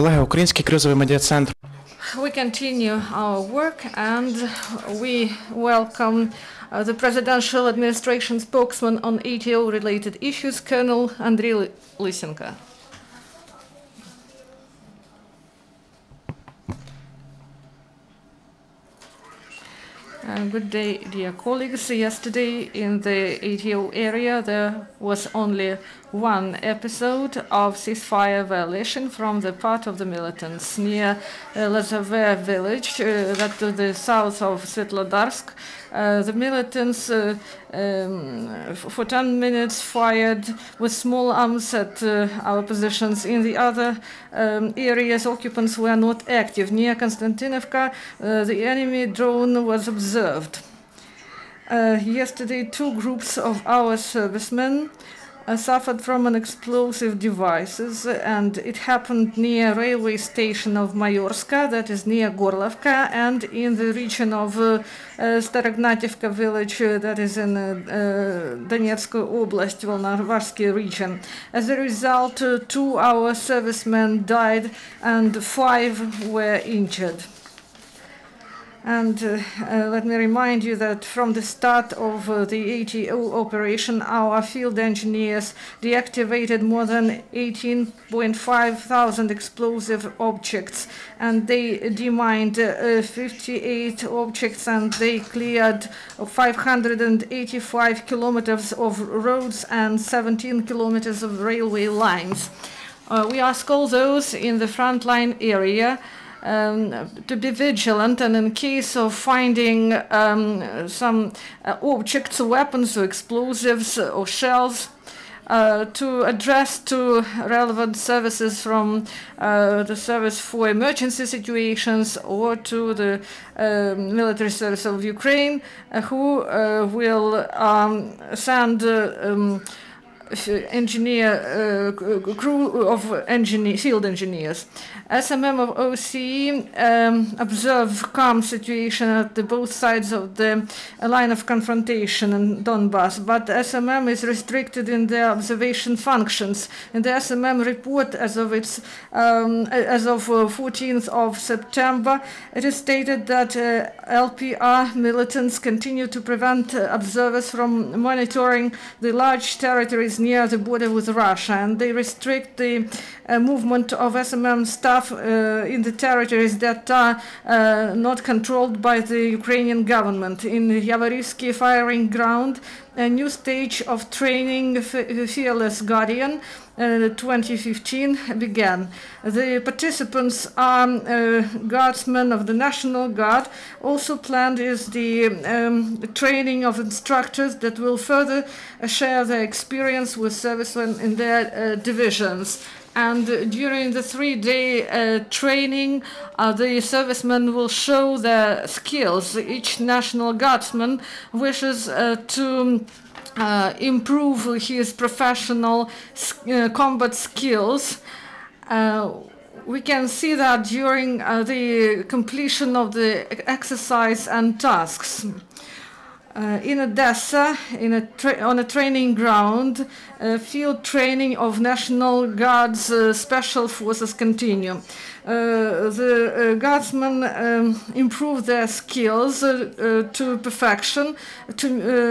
Колеги, Український кризовий медіа-центр. We continue our work and we welcome the presidential administration spokesman on ATO-related issues, Colonel Andriy Lysenko. Good day, dear colleagues. Yesterday in the ATO area there was only one episode of ceasefire violation from the part of the militants near Lazaver village, that to the south of Svetlodarsk. The militants for 10 minutes fired with small arms at our positions. In the other areas, occupants were not active. Near Konstantinovka, the enemy drone was observed. Yesterday, two groups of our servicemen suffered from an explosive devices, and it happened near railway station of Mayorska, that is near Gorlovka, and in the region of Starognativka village, that is in Donetsk Oblast, Volnovarsky region. As a result, 2 our servicemen died and 5 were injured. And let me remind you that from the start of the ATO operation, our field engineers deactivated more than 18,500 explosive objects, and they demined 58 objects, and they cleared 585 kilometers of roads and 17 kilometers of railway lines. We ask all those in the frontline area to be vigilant, and in case of finding some objects, weapons or explosives or shells, to address to relevant services from the service for emergency situations or to the military service of Ukraine, who will send crew of field engineers. SMM of OCE observe calm situation at both sides of the line of confrontation in Donbass, but SMM is restricted in their observation functions. In the SMM report as of 14th of September, it is stated that LPR militants continue to prevent observers from monitoring the large territories near the border with Russia, and they restrict the movement of SMM staff in the territories that are not controlled by the Ukrainian government. In Yavorivsky firing ground, a new stage of training Fearless Guardian 2015 began. The participants are guardsmen of the National Guard. Also planned is the training of instructors that will further share their experience with servicemen in their divisions. And during the 3-day training, the servicemen will show their skills. Each National Guardsman wishes to improve his professional combat skills. We can see that during the completion of the exercise and tasks. In Odessa, on a training ground, field training of National Guard's special forces continue. The guardsmen improve their skills to perfection, to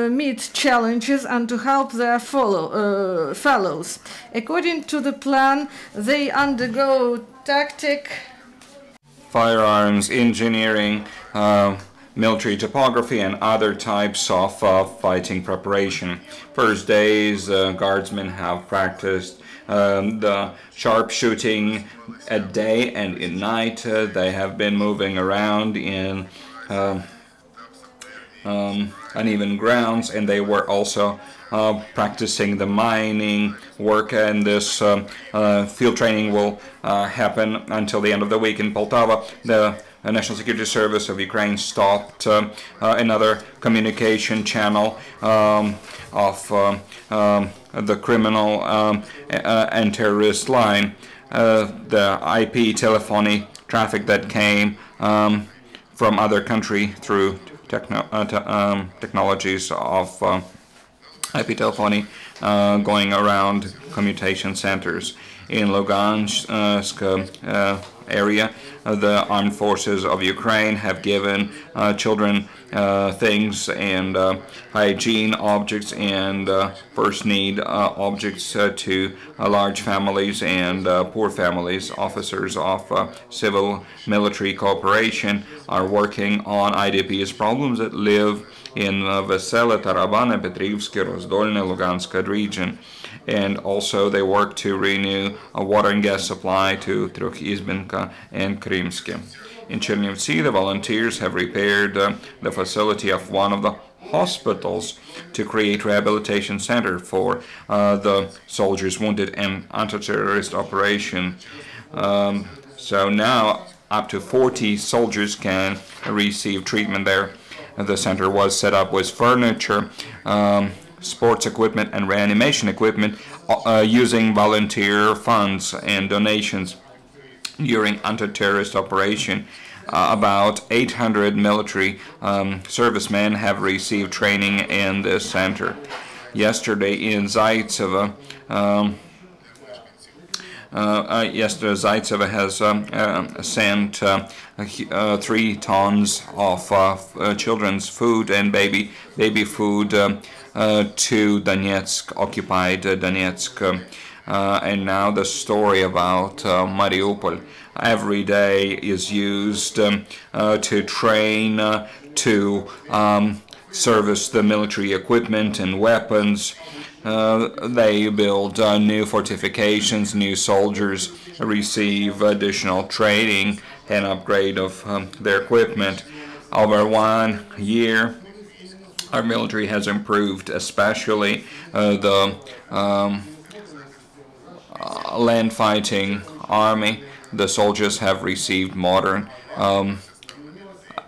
meet challenges and to help their fellows. According to the plan, they undergo tactic, firearms, engineering, military topography, and other types of fighting preparation. First days, guardsmen have practiced the sharpshooting at day and at night. They have been moving around in uneven grounds, and they were also practicing the mining work, and this field training will happen until the end of the week. In Poltava, the National Security Service of Ukraine stopped another communication channel of the criminal and terrorist line. The IP telephony traffic that came from other country through technologies of IP telephony going around commutation centers. in Lugansk area. The armed forces of Ukraine have given children things and hygiene objects and first need objects to large families and poor families. Officers of civil-military cooperation are working on IDPs problems that live in Vesele, Tarabane, Petrivsky, Rozdolne, Lugansk region. And also they work to renew a water and gas supply to Trukh-Izbinka and Krymsky. In Chernivtsi, the volunteers have repaired the facility of one of the hospitals to create rehabilitation center for the soldiers wounded in anti-terrorist operation. So now up to 40 soldiers can receive treatment there. The center was set up with furniture, sports equipment and reanimation equipment using volunteer funds and donations. During anti-terrorist operation, about 800 military servicemen have received training in this center. Yesterday in Zaitsevo, Zaitsevo has sent 3 tons of children's food and baby food to Donetsk, occupied Donetsk. And now the story about Mariupol. Every day is used to train, to service the military equipment and weapons. They build new fortifications, new soldiers receive additional training and upgrade of their equipment. Over 1 year, our military has improved, especially the land fighting army. The soldiers have received modern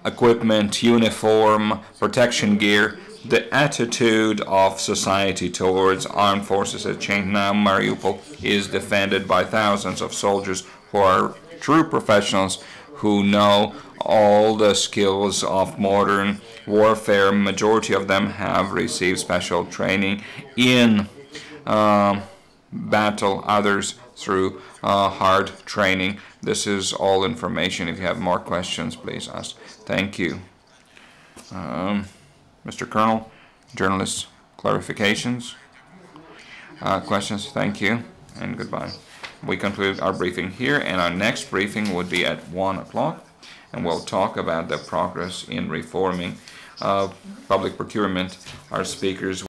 equipment, uniform, protection gear. The attitude of society towards armed forces has changed. Now Mariupol is defended by thousands of soldiers who are true professionals, who know all the skills of modern warfare. Majority of them have received special training in battle, others through hard training. This is all information. If you have more questions, please ask. Thank you. Mr. Colonel, journalists, clarifications, questions? Thank you and goodbye. We conclude our briefing here, and our next briefing would be at 1 o'clock, and we'll talk about the progress in reforming public procurement. Our speakers